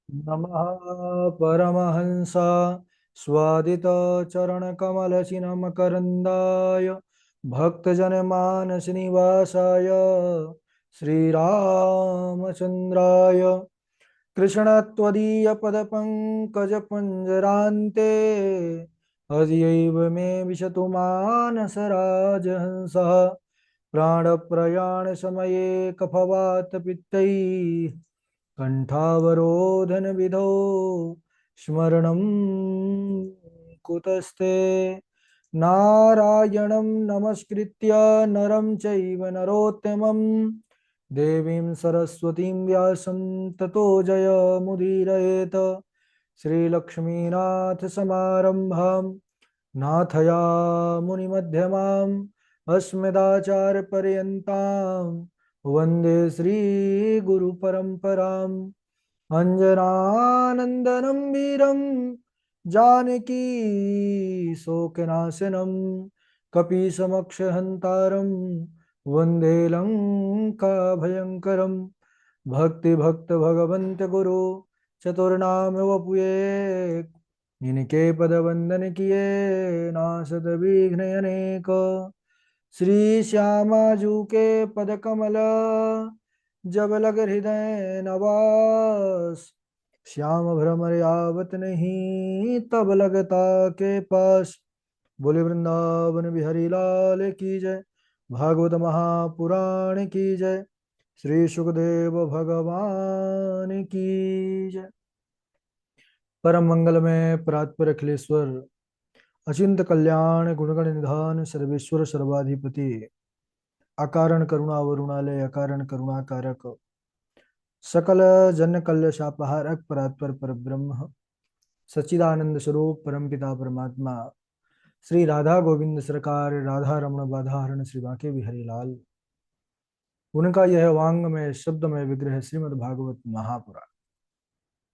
नमः परमहंस स्वादित चरणकमलचिन्मकरन्दाय भक्तजनमानसनिवासाय श्रीरामचन्द्राय कृष्णत्वदीयपदपङ्कजपञ्जरान्ते हृदयैव मे विशतु मानसराजहंसः प्राणप्रयाणसमये कफवातपित्तैः कण्ठावरोधनविधौ स्मरणं कुतस्ते नारायणं नमस्कृत्य नरं चैव नरोत्तमं देवीं सरस्वतीं व्यासं ततो जयमुदीरयेत् श्रीलक्ष्मीनाथसमारम्भां नाथयामुनिमध्यमाम् अस्मदाचार्यपर्यन्तां वन्दे श्रीगुरुपरम्पराम् अञ्जनानन्दनं वीरं जानकी शोकनाशनं कपीशमक्षहन्तारं वन्दे लङ्काभयङ्करं भक्तिभक्त भगवन्त गुरु चतुर्नाम वपुये इनके पद वंदन किए नासत विघ्न अनेक श्री श्यामा जू के पद कमल जब लग हृदय नवास श्याम भ्रमर आवत नहीं तब लगता के पास। बोले वृंदावन बिहारी लाल की जय। भागवत महापुराण की जय। श्री सुखदेव भगवान की जय। परम मंगल में परात्पर अखिलेश्वर अचिंत कल्याण गुणगण निधान सर्वेश्वर सर्वाधिपति अकारण करुणा वरुणालय अकारण करुणा कारक सकल जन कल्य शापहारक परात्पर पर ब्रह्म सच्चिदानंद स्वरूप परमपिता परमात्मा श्री राधा गोविंद सरकार राधा रमण बाधाहरण श्री बांके बिहारी लाल उनका यह वांगमय शब्दमय विग्रह श्रीमद् भागवत महापुराण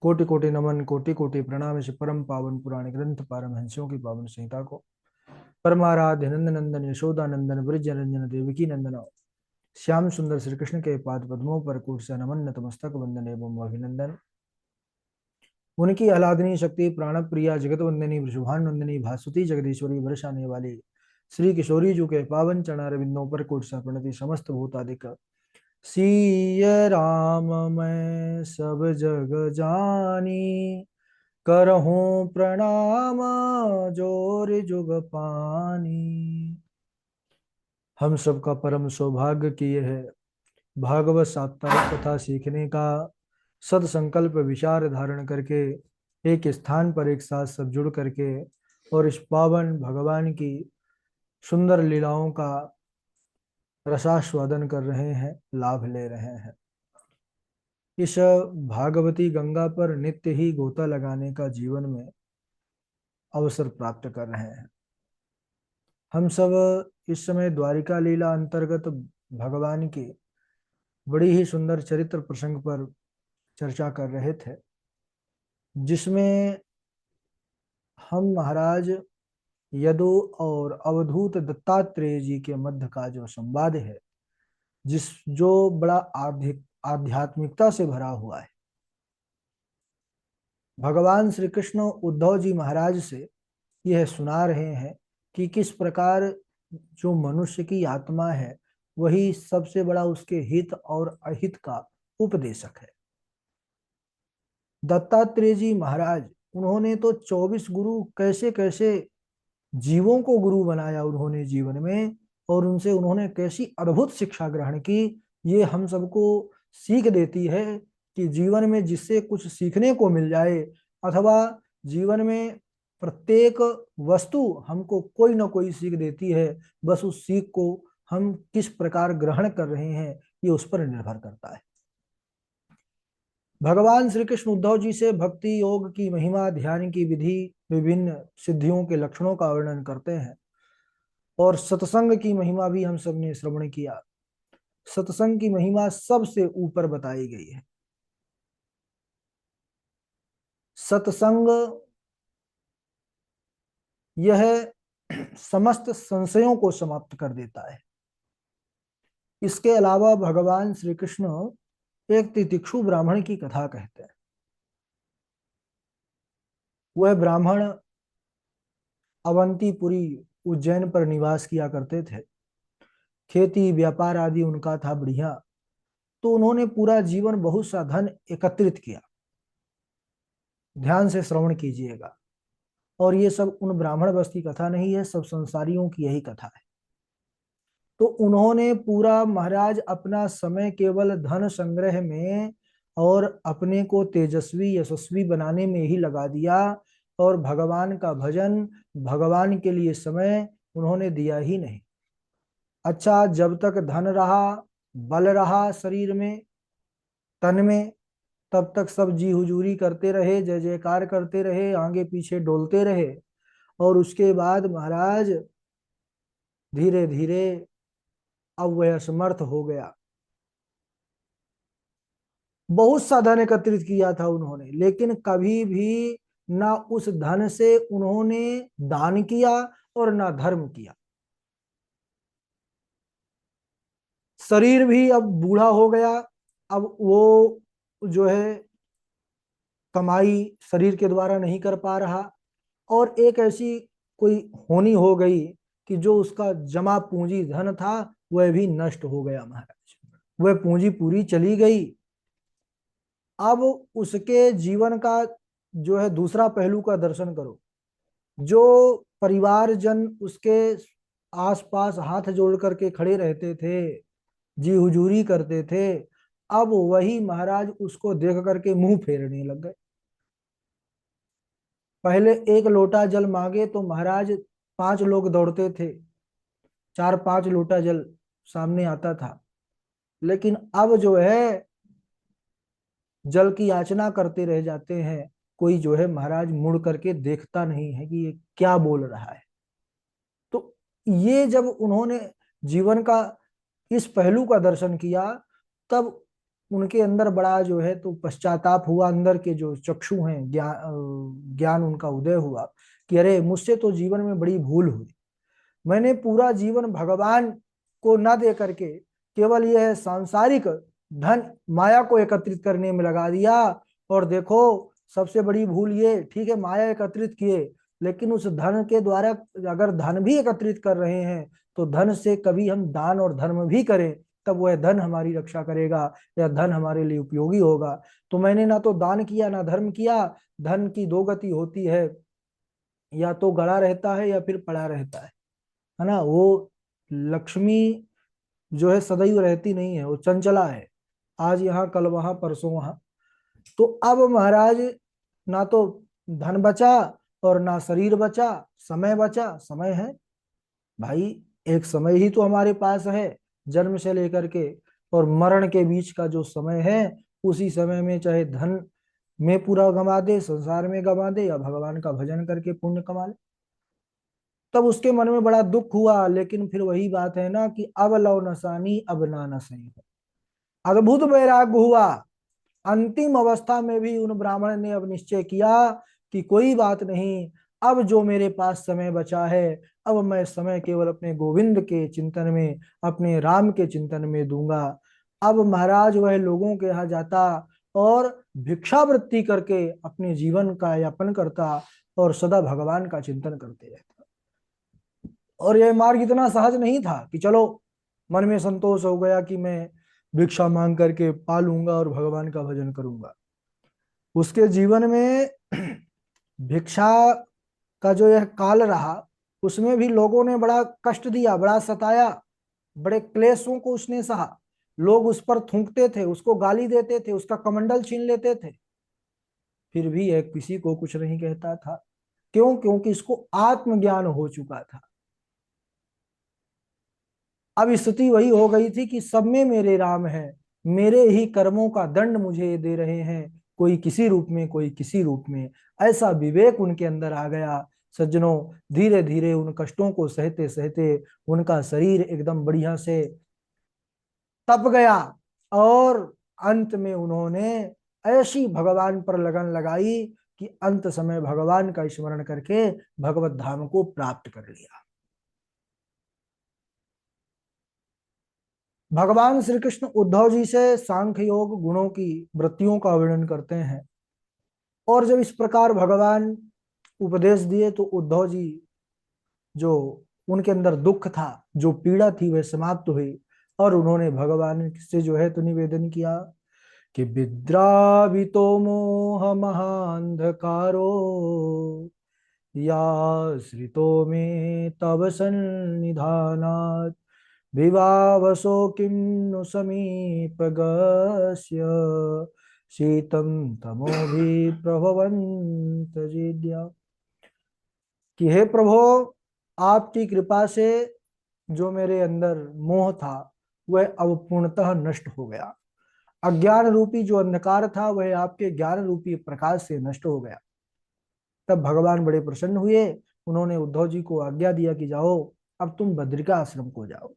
कोटि कोटि नमन कोटि कोटि प्रणाम इस परम पावन पुराण ग्रंथ पारमहंस्यों की पावन संहिता को परमाराध्य नंद नंदन यशोदा नंदन ब्रज रंजन देवकी नंदन श्याम सुंदर श्री कृष्ण के पाद पद्मों पर कूट से नमन नतमस्तक वंदन एवं अभिनंदन। उनकी आह्लादनी शक्ति प्राण प्रिया जगत वंदनी वृषभान वंदनी भासुती जगदीश्वरी बरसाने वाली श्री किशोरी जी के पावन चरणारविंदों पर कोट सा प्रणति समस्त भूतादिक सिय राम मैं सब जग जानी करहूं प्रणाम जोर जुग पानी। हम सबका परम सौभाग्य की यह है भागवत साप्ताहिक कथा सीखने का सदसंकल्प विचार धारण करके एक स्थान पर एक साथ सब जुड़ करके और इस पावन भगवान की सुंदर लीलाओं का रसास्वादन कर रहे हैं, लाभ ले रहे हैं। इस भागवती गंगा पर नित्य ही गोता लगाने का जीवन में अवसर प्राप्त कर रहे हैं। हम सब इस समय द्वारिका लीला अंतर्गत भगवान की बड़ी ही सुंदर चरित्र प्रसंग पर चर्चा कर रहे थे, जिसमें हम महाराज यदु और अवधूत दत्तात्रेय जी के मध्य का जो संवाद है, जिस जो बड़ा आध्यात्मिकता से भरा हुआ है। भगवान श्री कृष्ण उद्धव जी महाराज से यह सुना रहे हैं कि किस प्रकार जो मनुष्य की आत्मा है वही सबसे बड़ा उसके हित और अहित का उपदेशक है। दत्तात्रेय जी महाराज, उन्होंने तो 24 गुरु कैसे कैसे जीवों को गुरु बनाया उन्होंने जीवन में, और उनसे उन्होंने कैसी अद्भुत शिक्षा ग्रहण की। ये हम सबको सीख देती है कि जीवन में जिससे कुछ सीखने को मिल जाए, अथवा जीवन में प्रत्येक वस्तु हमको कोई ना कोई सीख देती है, बस उस सीख को हम किस प्रकार ग्रहण कर रहे हैं ये उस पर निर्भर करता है। भगवान श्री कृष्ण उद्धव जी से भक्ति योग की महिमा, ध्यान की विधि, विभिन्न सिद्धियों के लक्षणों का वर्णन करते हैं, और सत्संग की महिमा भी हम सब ने श्रवण किया। सत्संग की महिमा सबसे ऊपर बताई गई है। सत्संग यह समस्त संशयों को समाप्त कर देता है। इसके अलावा भगवान श्री कृष्ण एक तितिक्षु ब्राह्मण की कथा कहते हैं। वह ब्राह्मण अवंतीपुरी उज्जैन पर निवास किया करते थे। खेती व्यापार आदि उनका था बढ़िया। तो उन्होंने पूरा जीवन बहुत सा धन एकत्रित किया। ध्यान से श्रवण कीजिएगा। और ये सब उन ब्राह्मण बस की कथा नहीं है, सब संसारियों की यही कथा है। तो उन्होंने पूरा महाराज अपना समय केवल धन संग्रह में और अपने को तेजस्वी यशस्वी बनाने में ही लगा दिया, और भगवान का भजन, भगवान के लिए समय उन्होंने दिया ही नहीं। अच्छा, जब तक धन रहा, बल रहा शरीर में, तन में, तब तक सब जी हुजूरी करते रहे, जय जयकार करते रहे, आगे पीछे डोलते रहे। और उसके बाद महाराज धीरे धीरे अब वह असमर्थ हो गया। बहुत सा धन एकत्रित किया था उन्होंने, लेकिन कभी भी ना उस धन से उन्होंने दान किया और ना धर्म किया। शरीर भी अब बूढ़ा हो गया। अब वो जो है कमाई शरीर के द्वारा नहीं कर पा रहा। और एक ऐसी कोई होनी हो गई कि जो उसका जमा पूंजी धन था वह भी नष्ट हो गया महाराज। वह पूंजी पूरी चली गई। अब उसके जीवन का जो है दूसरा पहलू का दर्शन करो। जो परिवारजन उसके आसपास हाथ जोड़ करके खड़े रहते थे, जी हुजूरी करते थे, अब वही महाराज उसको देख करके मुंह फेरने लग गए। पहले एक लोटा जल मांगे तो महाराज 5 लोग दौड़ते थे, 4-5 लोटा जल सामने आता था। लेकिन अब जो है जल की याचना करते रह जाते हैं। कोई जो है महाराज मुड़ करके देखता नहीं है कि ये क्या बोल रहा है। तो ये जब उन्होंने जीवन का इस पहलू का दर्शन किया, तब उनके अंदर बड़ा जो है तो पश्चाताप हुआ। अंदर के जो चक्षु हैं, ज्ञान उनका उदय हुआ कि अरे मुझसे तो जीवन में बड़ी भूल हुई। मैंने पूरा जीवन भगवान को न दे करके केवल यह सांसारिक धन माया को एकत्रित करने में लगा दिया। और देखो, सबसे बड़ी भूल ये, ठीक है माया एकत्रित किए, लेकिन उस धन के द्वारा अगर धन भी एकत्रित कर रहे हैं तो धन से कभी हम दान और धर्म भी करें, तब वह धन हमारी रक्षा करेगा या धन हमारे लिए उपयोगी होगा। तो मैंने ना तो दान किया ना धर्म किया। धन की दो गति होती है, या तो गड़ा रहता है या फिर पड़ा रहता है ना। वो लक्ष्मी जो है सदैव रहती नहीं है, वो चंचला है। आज यहाँ कल वहां परसों वहां। तो अब महाराज ना तो धन बचा और ना शरीर बचा, समय बचा। समय है भाई, एक समय ही तो हमारे पास है, जन्म से लेकर के और मरण के बीच का जो समय है, उसी समय में चाहे धन में पूरा गंवा दे, संसार में गंवा दे, या भगवान का भजन करके पुण्य कमा ले। तब उसके मन में बड़ा दुख हुआ। लेकिन फिर वही बात है ना कि अब लव नसानी अब ना नसई। अद्भुत वैराग्य हुआ। अंतिम अवस्था में भी उन ब्राह्मण ने अब निश्चय किया कि कोई बात नहीं, अब जो मेरे पास समय बचा है, अब मैं समय केवल अपने गोविंद के चिंतन में, अपने राम के चिंतन में दूंगा। अब महाराज वह लोगों के यहाँ जाता और भिक्षावृत्ति करके अपने जीवन का यापन करता और सदा भगवान का चिंतन करते रहता। और यह मार्ग इतना सहज नहीं था कि चलो मन में संतोष हो गया कि मैं भिक्षा मांग करके पालूंगा और भगवान का भजन करूंगा। उसके जीवन में भिक्षा का जो यह काल रहा, उसमें भी लोगों ने बड़ा कष्ट दिया, बड़ा सताया, बड़े क्लेशों को उसने सहा। लोग उस पर थूकते थे, उसको गाली देते थे, उसका कमंडल छीन लेते थे, फिर भी यह किसी को कुछ नहीं कहता था। क्यों? क्योंकि इसको आत्मज्ञान हो चुका था। अब स्थिति वही हो गई थी कि सब में मेरे राम है, मेरे ही कर्मों का दंड मुझे दे रहे हैं, कोई किसी रूप में कोई किसी रूप में। ऐसा विवेक उनके अंदर आ गया। सज्जनों, धीरे धीरे उन कष्टों को सहते सहते उनका शरीर एकदम बढ़िया से तप गया। और अंत में उन्होंने ऐसी भगवान पर लगन लगाई कि अंत समय भगवान का स्मरण करके भगवत धाम को प्राप्त कर लिया। भगवान श्री कृष्ण उद्धव जी से सांख्य योग गुणों की वृत्तियों का वर्णन करते हैं। और जब इस प्रकार भगवान उपदेश दिए तो उद्धव जी, जो उनके अंदर दुख था, जो पीड़ा थी, वह समाप्त हुई। और उन्होंने भगवान से जो है तो निवेदन किया कि विद्रावितो मोह महांधकारो याश्रितो मे तव सन्निधानात् विवावसो किं नु समीपगस्य शीतं तमोभिप्रभवन्तजिद्या। कि हे प्रभो, आपकी कृपा से जो मेरे अंदर मोह था वह अब पूर्णतः नष्ट हो गया। अज्ञान रूपी जो अंधकार था वह आपके ज्ञान रूपी प्रकाश से नष्ट हो गया। तब भगवान बड़े प्रसन्न हुए। उन्होंने उद्धव जी को आज्ञा दिया कि जाओ, अब तुम बद्रिका आश्रम को जाओ।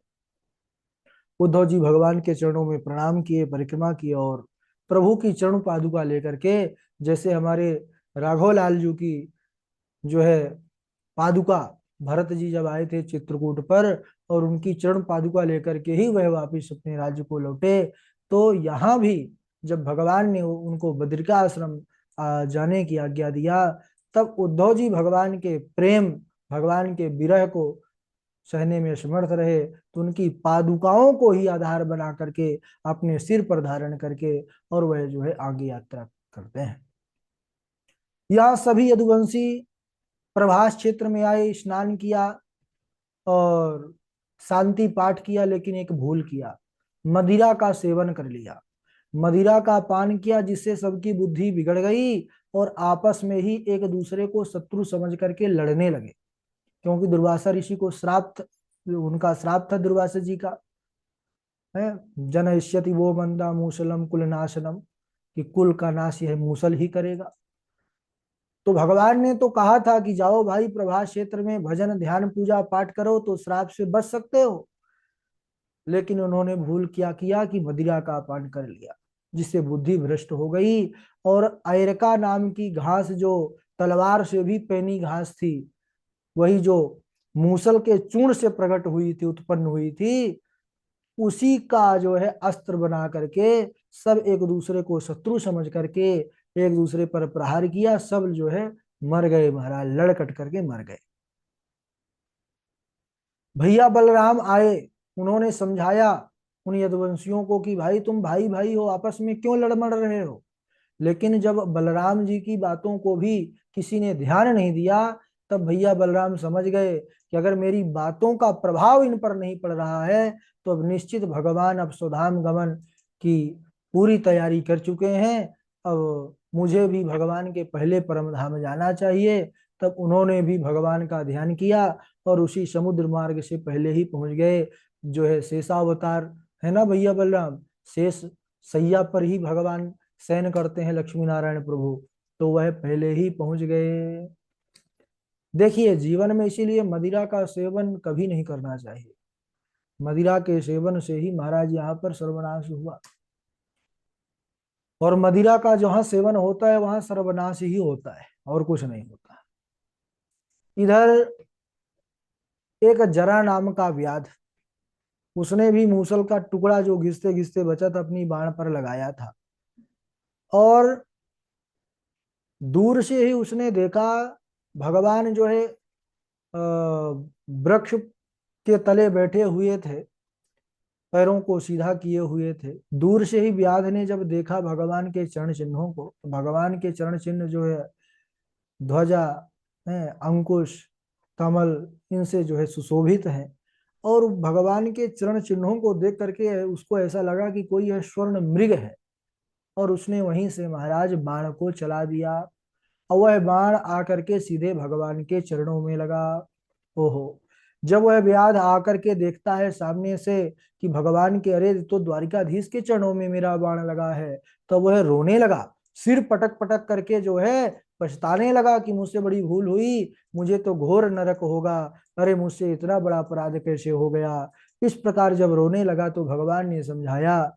उद्धव जी भगवान के चरणों में प्रणाम किए, परिक्रमा की, और प्रभु की चरण पादुका लेकर के, जैसे हमारे राघव लाल जी की जो है पादुका, भरत जी जब आए थे चित्रकूट पर, और उनकी चरण पादुका लेकर के ही वह वापिस अपने राज्य को लौटे। तो यहाँ भी जब भगवान ने उनको बद्रिका आश्रम जाने की आज्ञा दिया, तब उद्धव जी भगवान के प्रेम, भगवान के विरह को सहने में समर्थ रहे, तो उनकी पादुकाओं को ही आधार बना करके, अपने सिर पर धारण करके, और वह जो है आगे यात्रा करते हैं। यहाँ सभी यदुवंशी प्रभास क्षेत्र में आए, स्नान किया और शांति पाठ किया, लेकिन एक भूल किया, मदिरा का सेवन कर लिया, मदिरा का पान किया, जिससे सबकी बुद्धि बिगड़ गई और आपस में ही एक दूसरे को शत्रु समझ करके लड़ने लगे। क्योंकि दुर्वासा ऋषि को श्राप, उनका श्राप था दुर्वासा जी का, है, जनयिष्यति वो मंदा मूसलम कुल नाशनम, कि कुल का नाश यह मूसल ही करेगा। तो भगवान ने तो कहा था कि जाओ भाई प्रभास क्षेत्र में भजन ध्यान पूजा पाठ करो तो श्राप से बच सकते हो, लेकिन उन्होंने भूल क्या किया कि मदिरा का पान कर लिया, जिससे बुद्धि भ्रष्ट हो गई। और ऐरका नाम की घास, जो तलवार से भी पैनी घास थी, वही जो मूसल के चूर्ण से प्रकट हुई थी, उत्पन्न हुई थी, उसी का जो है अस्त्र बना करके सब एक दूसरे को शत्रु समझ करके एक दूसरे पर प्रहार किया। सब जो है मर गए महाराज, लड़कट करके मर गए। भैया बलराम आए, उन्होंने समझाया उन यदुवंशियों को कि भाई तुम भाई भाई हो, आपस में क्यों लड़मड़ रहे हो। लेकिन जब बलराम जी की बातों को भी किसी ने ध्यान नहीं दिया, तब भैया बलराम समझ गए कि अगर मेरी बातों का प्रभाव इन पर नहीं पड़ रहा है, तो अब निश्चित भगवान अब स्वधाम गमन की पूरी तैयारी कर चुके हैं। अब मुझे भी भगवान के पहले परम धाम जाना चाहिए। तब उन्होंने भी भगवान का ध्यान किया और उसी समुद्र मार्ग से पहले ही पहुंच गए। जो है शेषावतार है ना भैया बलराम, शेष सैया पर ही भगवान शयन करते हैं लक्ष्मी नारायण प्रभु, तो वह पहले ही पहुंच गए। देखिए जीवन में इसीलिए मदिरा का सेवन कभी नहीं करना चाहिए। मदिरा के सेवन से ही महाराज यहाँ पर सर्वनाश हुआ, और मदिरा का जहाँ सेवन होता है वहां सर्वनाश ही होता है, और कुछ नहीं होता। इधर एक जरा नाम का व्याध, उसने भी मूसल का टुकड़ा जो घिसते घिसते बचा था अपनी बाण पर लगाया था, और दूर से ही उसने देखा भगवान जो है वृक्ष के तले बैठे हुए थे, पैरों को सीधा किए हुए थे। दूर से ही व्याध ने जब देखा भगवान के चरण चिन्हों को, तो भगवान के चरण चिन्ह जो है ध्वजा है, अंकुश, कमल, इनसे जो है सुशोभित है। और भगवान के चरण चिन्हों को देख करके उसको ऐसा लगा कि कोई यह स्वर्ण मृग है, और उसने वहीं से महाराज बाण को चला दिया, और वह बाण आकर के सीधे भगवान के चरणों में लगा। ओहो, जब वह व्याध आकर के देखता है सामने से कि भगवान के, अरे तो द्वारिकाधीश के चरणों में मेरा बाण लगा है, तो वह रोने लगा, सिर पटक पटक करके जो है पछताने लगा कि मुझसे बड़ी भूल हुई, मुझे तो घोर नरक होगा, अरे मुझसे इतना बड़ा अपराध कैसे हो गया। इस प्रकार जब रोने लगा तो भगवान ने समझाया।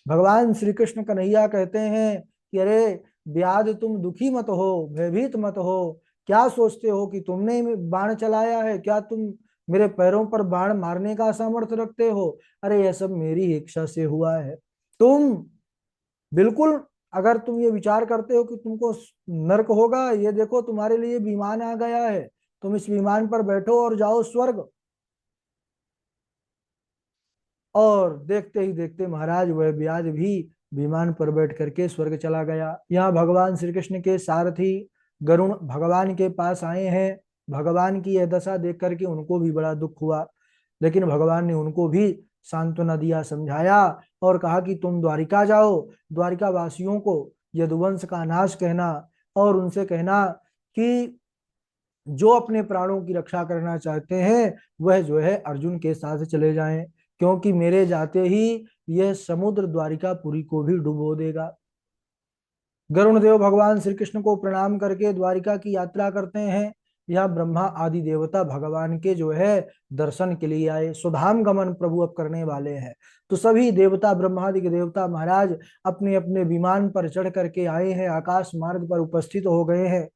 भगवान श्री कृष्ण कन्हैया कहते हैं कि अरे व्याध तुम दुखी मत हो, भयभीत मत हो, क्या सोचते हो कि तुमने बाण चलाया है, क्या तुम मेरे पैरों पर बाण मारने का सामर्थ्य रखते हो। अरे यह सब मेरी इच्छा से हुआ है, तुम बिल्कुल अगर तुम ये विचार करते हो कि तुमको नरक होगा, ये देखो तुम्हारे लिए विमान आ गया है, तुम इस विमान पर बैठो और जाओ स्वर्ग। और देखते ही देखते महाराज वह व्याध भी विमान पर बैठ करके स्वर्ग चला गया। यहाँ भगवान श्री कृष्ण के सारथी गरुण भगवान के पास आए हैं। भगवान की यह दशा देख करके उनको भी बड़ा दुख हुआ, लेकिन भगवान ने उनको भी सांत्वना दिया, समझाया और कहा कि तुम द्वारिका जाओ, द्वारिका वासियों को यदुवंश का नाश कहना और उनसे कहना कि जो अपने प्राणों की रक्षा करना चाहते हैं वह जो है अर्जुन के साथ चले जाएं, क्योंकि मेरे जाते ही यह समुद्र द्वारिकापुरी को भी डुबो देगा। गरुण देव भगवान श्री कृष्ण को प्रणाम करके द्वारिका की यात्रा करते हैं। यह ब्रह्मा आदि देवता भगवान के जो है दर्शन के लिए आए, सुधाम गमन प्रभु अब करने वाले हैं। तो सभी देवता, ब्रह्मादि के देवता महाराज अपने अपने विमान पर चढ़ करके आए हैं, आकाश मार्ग पर उपस्थित हो गए हैं।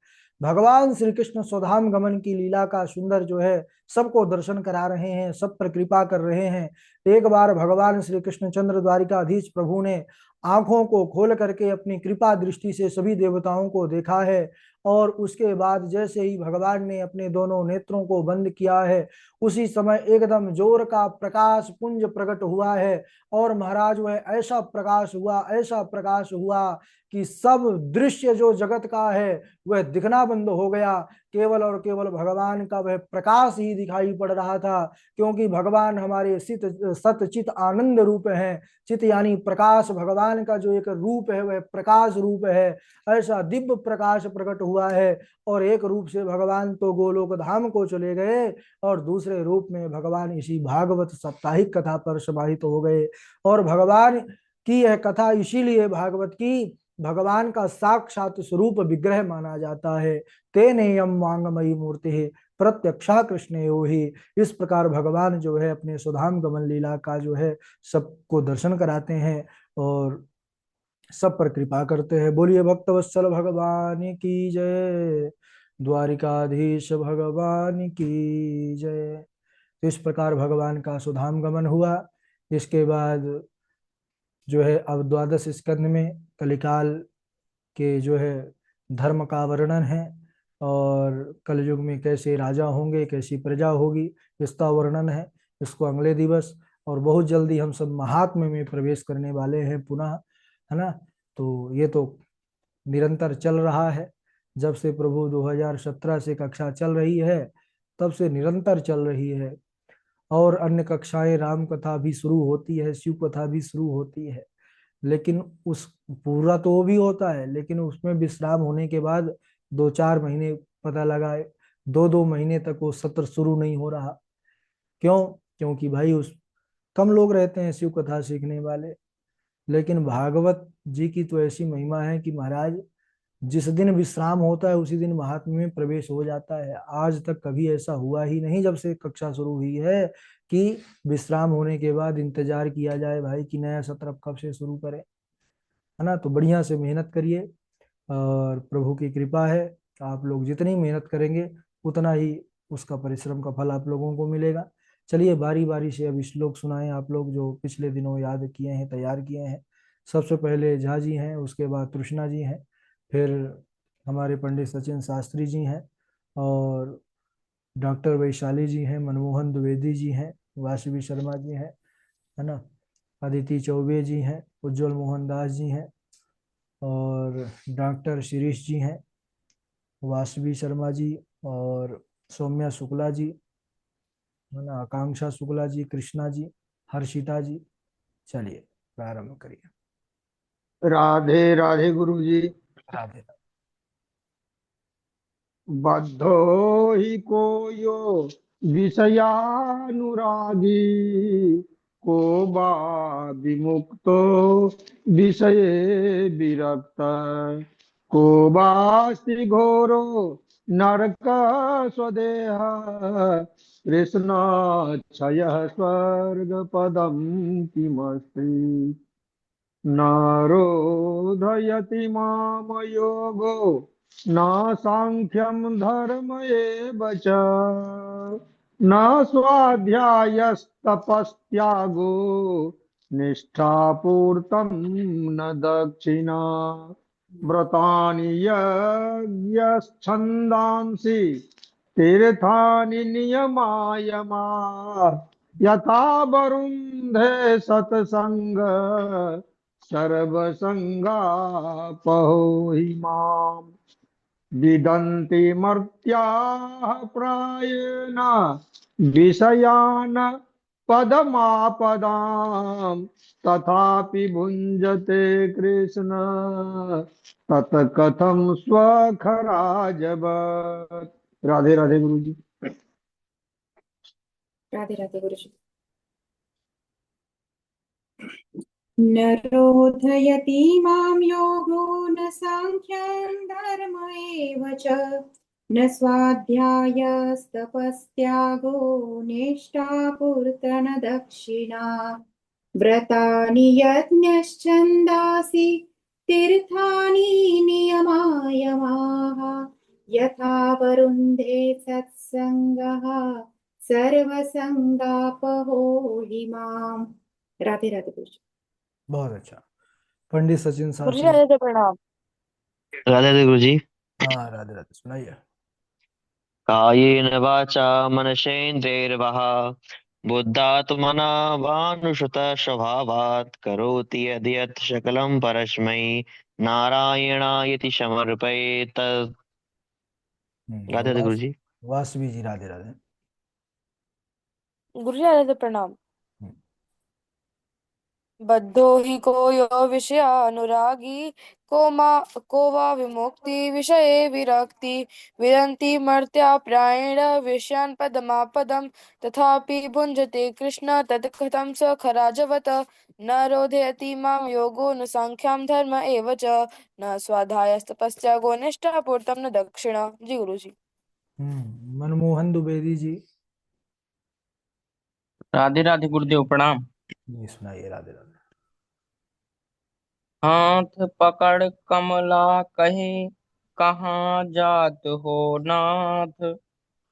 भगवान श्री कृष्ण स्वधाम गमन की लीला का सुंदर जो है सबको दर्शन करा रहे हैं, सब पर कृपा कर रहे हैं। एक बार भगवान श्री कृष्ण चंद्र द्वारिकाधीश प्रभु ने आंखों को खोल करके अपनी कृपा दृष्टि से सभी देवताओं को देखा है, और उसके बाद जैसे ही भगवान ने अपने दोनों नेत्रों को बंद किया है, उसी समय एकदम जोर का प्रकाश पुंज प्रकट हुआ है। और महाराज वह ऐसा प्रकाश हुआ, ऐसा प्रकाश हुआ कि सब दृश्य जो जगत का है वह दिखना बंद हो गया। केवल और केवल भगवान का वह प्रकाश ही दिखाई पड़ रहा था, क्योंकि भगवान हमारे सित सत चित आनंद रूप है। चित यानी प्रकाश, भगवान का जो एक रूप है वह प्रकाश रूप है। ऐसा दिव्य प्रकाश प्रकट हुआ है। और एक रूप से भगवान तो गोलोक धाम को चले गए, और दूसरे रूप में भगवान इसी भागवत साप्ताहिक कथा पर समाहित हो गए। और भगवान की यह कथा इसीलिए भागवत की भगवान का साक्षात स्वरूप विग्रह माना जाता है। तेनेयम वांगमयी मूर्ति है प्रत्यक्षा कृष्ण यो ही। इस प्रकार भगवान जो है अपने सुधाम गमन लीला का जो है सबको दर्शन कराते हैं और सब पर कृपा करते हैं। बोलिए भक्तवत्सल भगवान की जय, द्वारिकाधीश भगवान की जय। तो इस प्रकार भगवान का सुधाम गमन हुआ। इसके बाद जो है अब द्वादश स्कंद में कलिकाल के जो है धर्म का वर्णन है, और कलयुग में कैसे राजा होंगे, कैसी प्रजा होगी, इसका वर्णन है। इसको अगले दिवस, और बहुत जल्दी हम सब महात्म्य में प्रवेश करने वाले हैं पुनः, है ना। तो ये तो निरंतर चल रहा है। जब से प्रभु 2017 से कक्षा चल रही है तब से निरंतर चल रही है। और अन्य कक्षाएं, राम कथा भी शुरू होती है, शिव कथा भी शुरू होती है, लेकिन उस पूरा तो वो भी होता है, लेकिन उसमें विश्राम होने के बाद 2-4 महीने, पता लगा 2-2 महीने तक वो सत्र शुरू नहीं हो रहा। क्यों? क्योंकि भाई उस कम लोग रहते हैं शिव कथा सीखने वाले। लेकिन भागवत जी की तो ऐसी महिमा है कि महाराज जिस दिन विश्राम होता है उसी दिन महात्म्य में प्रवेश हो जाता है। आज तक कभी ऐसा हुआ ही नहीं जब से कक्षा शुरू हुई है कि विश्राम होने के बाद इंतजार किया जाए भाई कि नया सत्र अब कब से शुरू करें, है ना। तो बढ़िया से मेहनत करिए, और प्रभु की कृपा है, आप लोग जितनी मेहनत करेंगे उतना ही उसका परिश्रम का फल आप लोगों को मिलेगा। चलिए बारी बारी से अब श्लोक सुनाएं आप लोग, जो पिछले दिनों याद किए हैं, तैयार किए हैं। सबसे पहले झा जी हैं, उसके बाद तृष्णा जी हैं, फिर हमारे पंडित सचिन शास्त्री जी हैं, और डॉक्टर वैशाली जी हैं, मनमोहन द्विवेदी जी हैं, वासवी शर्मा जी हैं, है ना, अदिति चौबे जी हैं, उज्जवल मोहन दास जी हैं, और डॉक्टर शिरीष जी हैं, वासवी शर्मा जी, और सौम्या शुक्ला जी, है ना, आकांक्षा शुक्ला जी, कृष्णा जी, हर्षिता जी। चलिए प्रारंभ करिए। राधे राधे गुरु जी। राधे। बद्धो ही को यो विषयानुरागी, को बा विमुक्तो विषये विरक्त, को बास्ति घोरो नरक स्वदेह, कृष्ण क्षय स्वर्ग पदम किमस्ति, नारोधयति माम योगो न सांख्यम धर्म एव च, न स्वाध्यायस्तपस्त्यागो निष्ठापूर्तं न दक्षिणा व्रतानि यज्ञश्छन्दांसि तीर्थानि नियमायमा यथा वरुन्धे सत्संग सर्वसंगापहो हि माम् विदन्ति मर्त्याः प्रायेण विषयान् पदमापदाम् तथापि भुञ्जते कृष्ण तत्कथं स्वखराजवत्। राधे राधे गुरु जी। राधे राधे गुरु जी। न रोधयति मां योगो न साङ्ख्यं धर्म एव च न स्वाध्यायस्तपस्त्यागो निष्ठापूर्तन दक्षिणा व्रतानि यज्ञश्छन्दासि तीर्थानि नियमायमाः यथा वरुन्धे सत्सङ्गः सर्वसंगापहो हि माम्। राधे राधे गुरु जी। बहुत अच्छा। पंडित सचिन गुरु जी साहब। राधे प्रणाम। राधे राधे गुरु जी। हाँ राधे राधे, सुनाइए। कायेन वाचा मनसेन्द्रियैर्वा बुद्धात्मना वानुसुत स्वभावात् करोति यद् यत् सकलं परस्मै नारायणायति समर्पयेत्। राधे राधे गुरु जी। वासवी जी राधे राधे। गुरु जी राधे प्रणाम। बद्धो हि को यो विषय अनुरागी को वा विमुक्ति विषये विरक्ति विदन्ति मर्त्या प्रायेण विषयान् पदमापदम् तथापि भुञ्जते कृष्ण तत्कथं स खराजवत् न रोधयति मां योगो न साङ्ख्यं धर्म एव च न स्वाध्यायस्तपस्त्यागो निष्ठापूर्तं न दक्षिणा। जी गुरु जी। मनमोहन द्विवेदी जी। राधे राधे गुरुदेव प्रणाम। जी सुनाइए। राधे राधे। हाथ पकड़ कमला कहे कहाँ जात हो नाथ।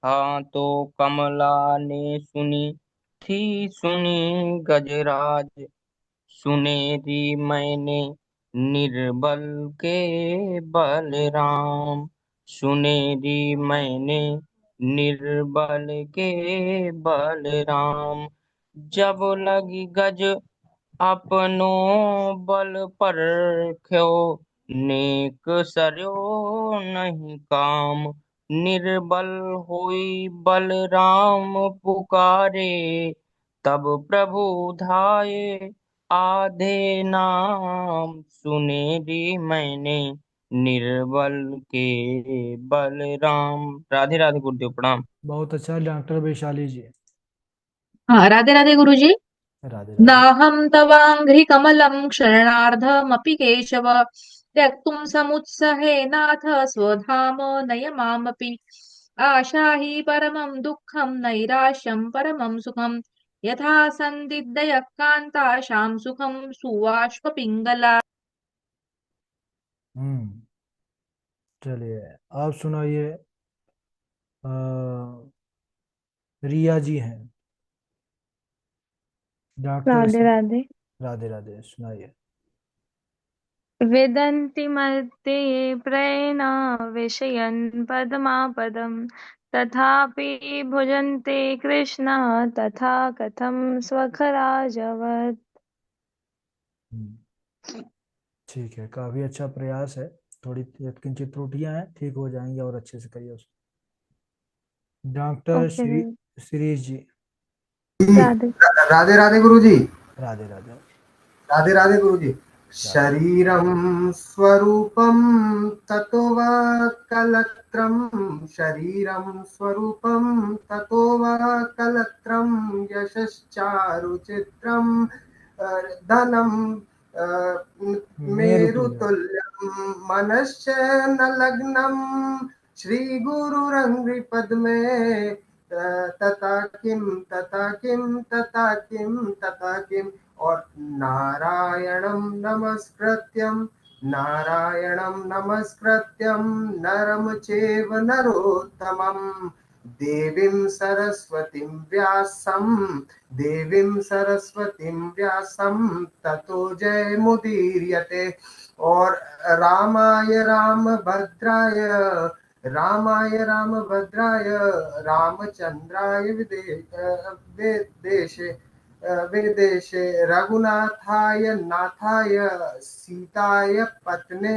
हाँ तो कमला ने सुनी थी सुनी गजराज सुनेरी मैंने निर्बल के बलराम सुनेरी मैंने निर्बल के बलराम जब लगी गज अपनो बल पर ख्यो नेक सरयो नहीं काम निर्बल होई बलराम पुकारे तब प्रभु धाये आधे नाम सुनेरी मैंने निर्बल के बलराम। राधे राधे गुरुदेव प्रणाम। बहुत अच्छा। डॉक्टर वैशाली जी। हाँ राधे राधे गुरुजी। राधे राधे। नाहं तवाङ्घ्रिकमलं क्षरणार्धमपि केशव त्यक्तुं समुत्सहेनाथ स्वधाम नय मामपि आशा हि परमं दुःखं नैराश्यं परमं सुखं यथा सन्दिग्धयः कान्ताशां सुखं सुवाष्पपिङ्गला। चलिए आप सुनाइए। रिया जी हैं। डॉक्टर राधे राधे। राधे राधे, सुनाइए। विदन्ति मर्त्ये प्रेण विषयन् पदमापदम् तथापि भुजन्ते कृष्ण तथा कथं स्वखराजवत्। ठीक है, काफी अच्छा प्रयास है। थोड़ी किंचित त्रुटियां हैं, ठीक हो जाएंगे और अच्छे से करिए उसको। डॉक्टर ओके गुरु। शिरीष जी। राधे राधे राधे गुरु जी। राधे राधे। राधे राधे गुरु जी। शरीरं स्वरूपं ततो वा कलत्रं शरीरं स्वरूपं ततो वा कलत्रं यशश्चारुचित्रं धनं मेरुतुल्यं मनश्च न लग्नं श्रीगुरुरङ्घ्रिपद्मे तथा किं तथा किं तथा किं तथा किं और नारायणं नमस्कृत्यं नरं चैव नरोत्तमं देवीं सरस्वतीं व्यासं ततो जयमुदीर्यते। और रामाय रामचंद्राय विदेशे रघुनाथाय नाथाय सीताय पत्ने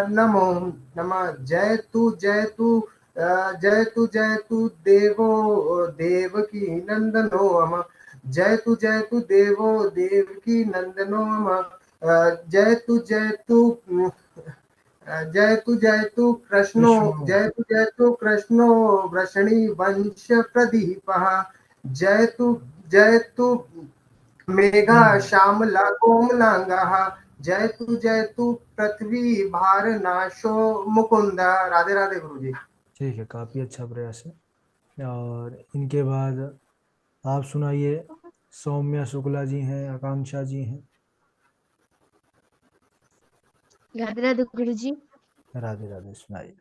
नमो नमः। जय तु देवो देवकी नंदनो मम। जय तु देवो देवकी नंदनो मम। कृष्णो जय तु कृष्णो वृषणी वंश प्रदीपः। जय तु मेघा हम्म, श्यामला कोमलांगः। जय तु पृथ्वी भारनाशो मुकुंद। राधे राधे गुरु जी। ठीक है, काफी अच्छा प्रयास है। और इनके बाद आप सुनाइए। सौम्या शुक्ला जी हैं, आकांक्षा जी हैं। राधे राधे गुरु जी। राधे राधे, सुनाइए।